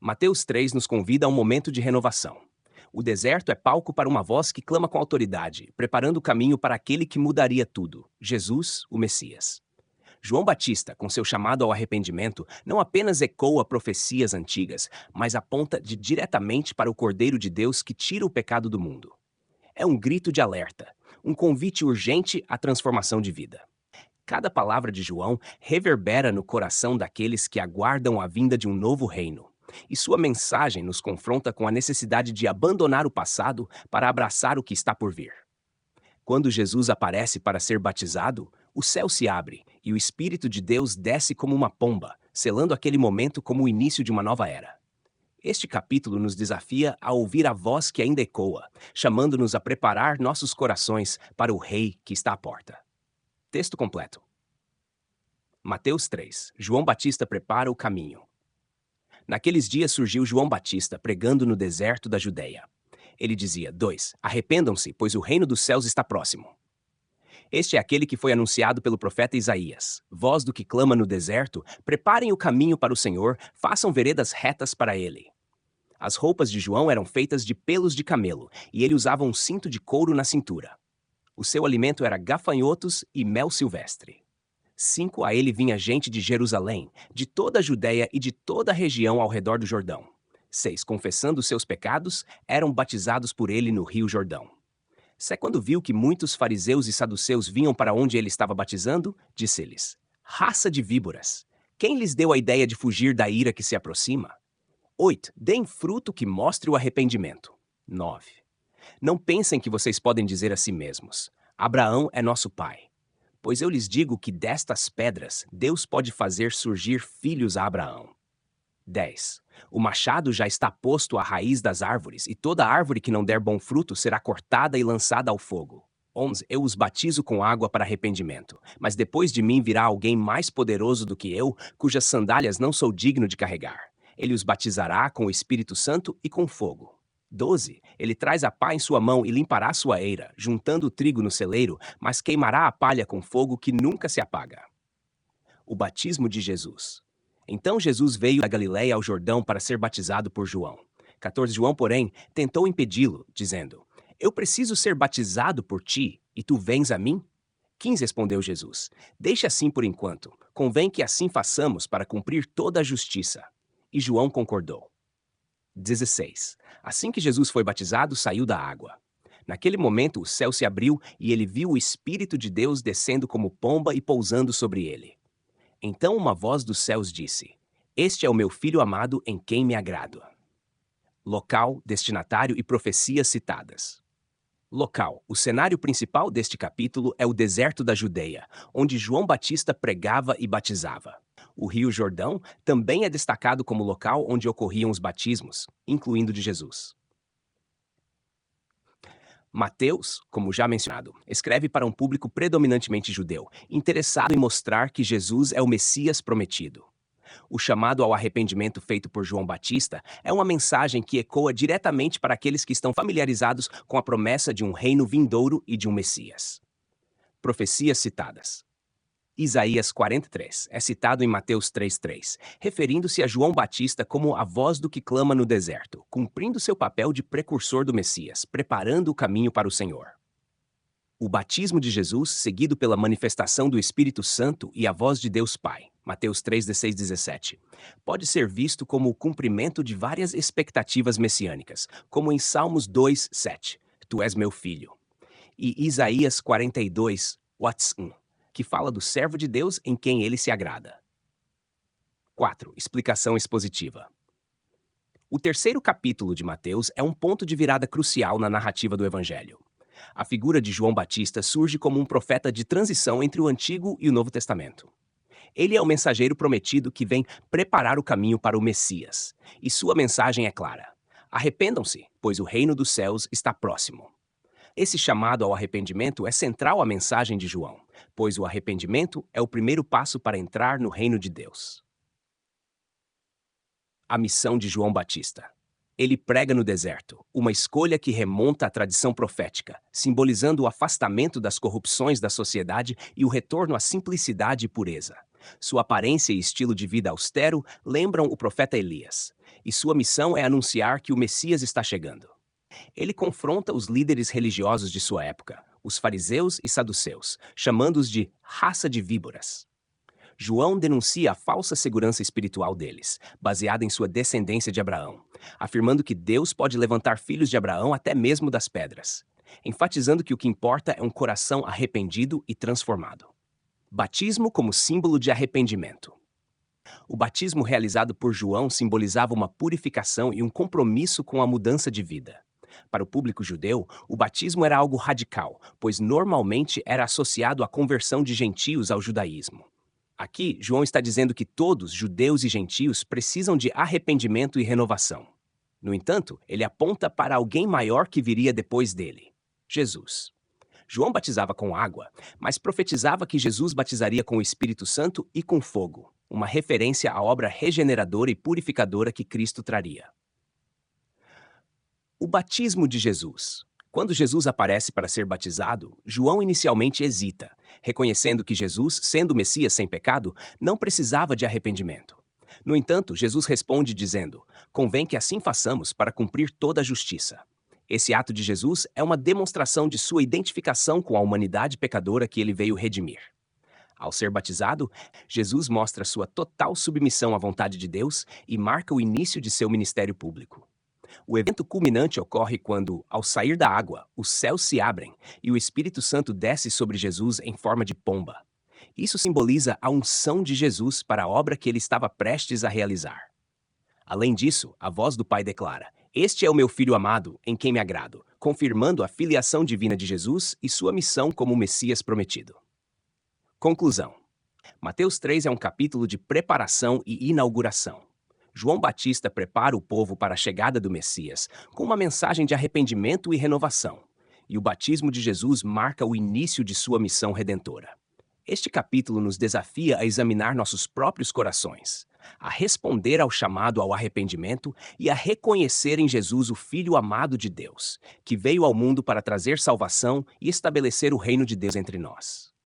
Mateus 3 nos convida a um momento de renovação. O deserto é palco para uma voz que clama com autoridade, preparando o caminho para aquele que mudaria tudo, Jesus, o Messias. João Batista, com seu chamado ao arrependimento, não apenas ecoa profecias antigas, mas aponta diretamente para o Cordeiro de Deus que tira o pecado do mundo. É um grito de alerta, um convite urgente à transformação de vida. Cada palavra de João reverbera no coração daqueles que aguardam a vinda de um novo reino. E sua mensagem nos confronta com a necessidade de abandonar o passado para abraçar o que está por vir. Quando Jesus aparece para ser batizado, o céu se abre e o Espírito de Deus desce como uma pomba, selando aquele momento como o início de uma nova era. Este capítulo nos desafia a ouvir a voz que ainda ecoa, chamando-nos a preparar nossos corações para o Rei que está à porta. Texto completo. Mateus 3. João Batista prepara o caminho. Naqueles dias surgiu João Batista pregando no deserto da Judeia. Ele dizia: 2. Arrependam-se, pois o reino dos céus está próximo. Este é aquele que foi anunciado pelo profeta Isaías. Voz do que clama no deserto, preparem o caminho para o Senhor, façam veredas retas para ele. As roupas de João eram feitas de pelos de camelo, e ele usava um cinto de couro na cintura. O seu alimento era gafanhotos e mel silvestre. 5. A ele vinha gente de Jerusalém, de toda a Judéia e de toda a região ao redor do Jordão. 6. Confessando seus pecados, eram batizados por ele no rio Jordão. Quando viu que muitos fariseus e saduceus vinham para onde ele estava batizando, disse-lhes: raça de víboras, quem lhes deu a ideia de fugir da ira que se aproxima? 8. Deem fruto que mostre o arrependimento. 9. Não pensem que vocês podem dizer a si mesmos: Abraão é nosso pai. Pois eu lhes digo que destas pedras Deus pode fazer surgir filhos a Abraão. 10. O machado já está posto à raiz das árvores, e toda árvore que não der bom fruto será cortada e lançada ao fogo. 11. Eu os batizo com água para arrependimento, mas depois de mim virá alguém mais poderoso do que eu, cujas sandálias não sou digno de carregar. Ele os batizará com o Espírito Santo e com fogo. 12. Ele traz a pá em sua mão e limpará sua eira, juntando o trigo no celeiro, mas queimará a palha com fogo que nunca se apaga. O batismo de Jesus. Então Jesus veio da Galiléia ao Jordão para ser batizado por João. 14. João, porém, tentou impedi-lo, dizendo: Eu preciso ser batizado por ti, e tu vens a mim? 15. Respondeu Jesus: Deixe assim por enquanto. Convém que assim façamos para cumprir toda a justiça. E João concordou. 16. Assim que Jesus foi batizado, saiu da água. Naquele momento, o céu se abriu e ele viu o Espírito de Deus descendo como pomba e pousando sobre ele. Então uma voz dos céus disse: Este é o meu Filho amado em quem me agrado. Local, destinatário e profecias citadas. Local. O cenário principal deste capítulo é o deserto da Judeia, onde João Batista pregava e batizava. O Rio Jordão também é destacado como local onde ocorriam os batismos, incluindo de Jesus. Mateus, como já mencionado, escreve para um público predominantemente judeu, interessado em mostrar que Jesus é o Messias prometido. O chamado ao arrependimento feito por João Batista é uma mensagem que ecoa diretamente para aqueles que estão familiarizados com a promessa de um reino vindouro e de um Messias. Profecias citadas. Isaías 43 é citado em Mateus 3:3, referindo-se a João Batista como a voz do que clama no deserto, cumprindo seu papel de precursor do Messias, preparando o caminho para o Senhor. O batismo de Jesus, seguido pela manifestação do Espírito Santo e a voz de Deus Pai, Mateus 3:16-17, pode ser visto como o cumprimento de várias expectativas messiânicas, como em Salmos 2:7, Tu és meu filho, e Isaías 42:1, que fala do servo de Deus em quem ele se agrada. 4. Explicação expositiva. O terceiro capítulo de Mateus é um ponto de virada crucial na narrativa do Evangelho. A figura de João Batista surge como um profeta de transição entre o Antigo e o Novo Testamento. Ele é o mensageiro prometido que vem preparar o caminho para o Messias, e sua mensagem é clara: arrependam-se, pois o reino dos céus está próximo. Esse chamado ao arrependimento é central à mensagem de João, pois o arrependimento é o primeiro passo para entrar no reino de Deus. A missão de João Batista. Ele prega no deserto, uma escolha que remonta à tradição profética, simbolizando o afastamento das corrupções da sociedade e o retorno à simplicidade e pureza. Sua aparência e estilo de vida austero lembram o profeta Elias. e sua missão é anunciar que o Messias está chegando. Ele confronta os líderes religiosos de sua época, os fariseus e saduceus, chamando-os de raça de víboras. João denuncia a falsa segurança espiritual deles, baseada em sua descendência de Abraão, afirmando que Deus pode levantar filhos de Abraão até mesmo das pedras, enfatizando que o que importa é um coração arrependido e transformado. Batismo como símbolo de arrependimento. O batismo realizado por João simbolizava uma purificação e um compromisso com a mudança de vida. Para o público judeu, o batismo era algo radical, pois normalmente era associado à conversão de gentios ao judaísmo. Aqui, João está dizendo que todos, judeus e gentios, precisam de arrependimento e renovação. No entanto, ele aponta para alguém maior que viria depois dele: Jesus. João batizava com água, mas profetizava que Jesus batizaria com o Espírito Santo e com fogo, uma referência à obra regeneradora e purificadora que Cristo traria. O batismo de Jesus. Quando Jesus aparece para ser batizado, João inicialmente hesita, reconhecendo que Jesus, sendo o Messias sem pecado, não precisava de arrependimento. No entanto, Jesus responde dizendo: "Convém que assim façamos para cumprir toda a justiça." Esse ato de Jesus é uma demonstração de sua identificação com a humanidade pecadora que ele veio redimir. Ao ser batizado, Jesus mostra sua total submissão à vontade de Deus e marca o início de seu ministério público. O evento culminante ocorre quando, ao sair da água, os céus se abrem e o Espírito Santo desce sobre Jesus em forma de pomba. Isso simboliza a unção de Jesus para a obra que ele estava prestes a realizar. Além disso, a voz do Pai declara: "Este é o meu Filho amado, em quem me agrado", confirmando a filiação divina de Jesus e sua missão como o Messias prometido. Conclusão. Mateus 3 é um capítulo de preparação e inauguração. João Batista prepara o povo para a chegada do Messias com uma mensagem de arrependimento e renovação, e o batismo de Jesus marca o início de sua missão redentora. Este capítulo nos desafia a examinar nossos próprios corações, a responder ao chamado ao arrependimento e a reconhecer em Jesus o Filho amado de Deus, que veio ao mundo para trazer salvação e estabelecer o reino de Deus entre nós.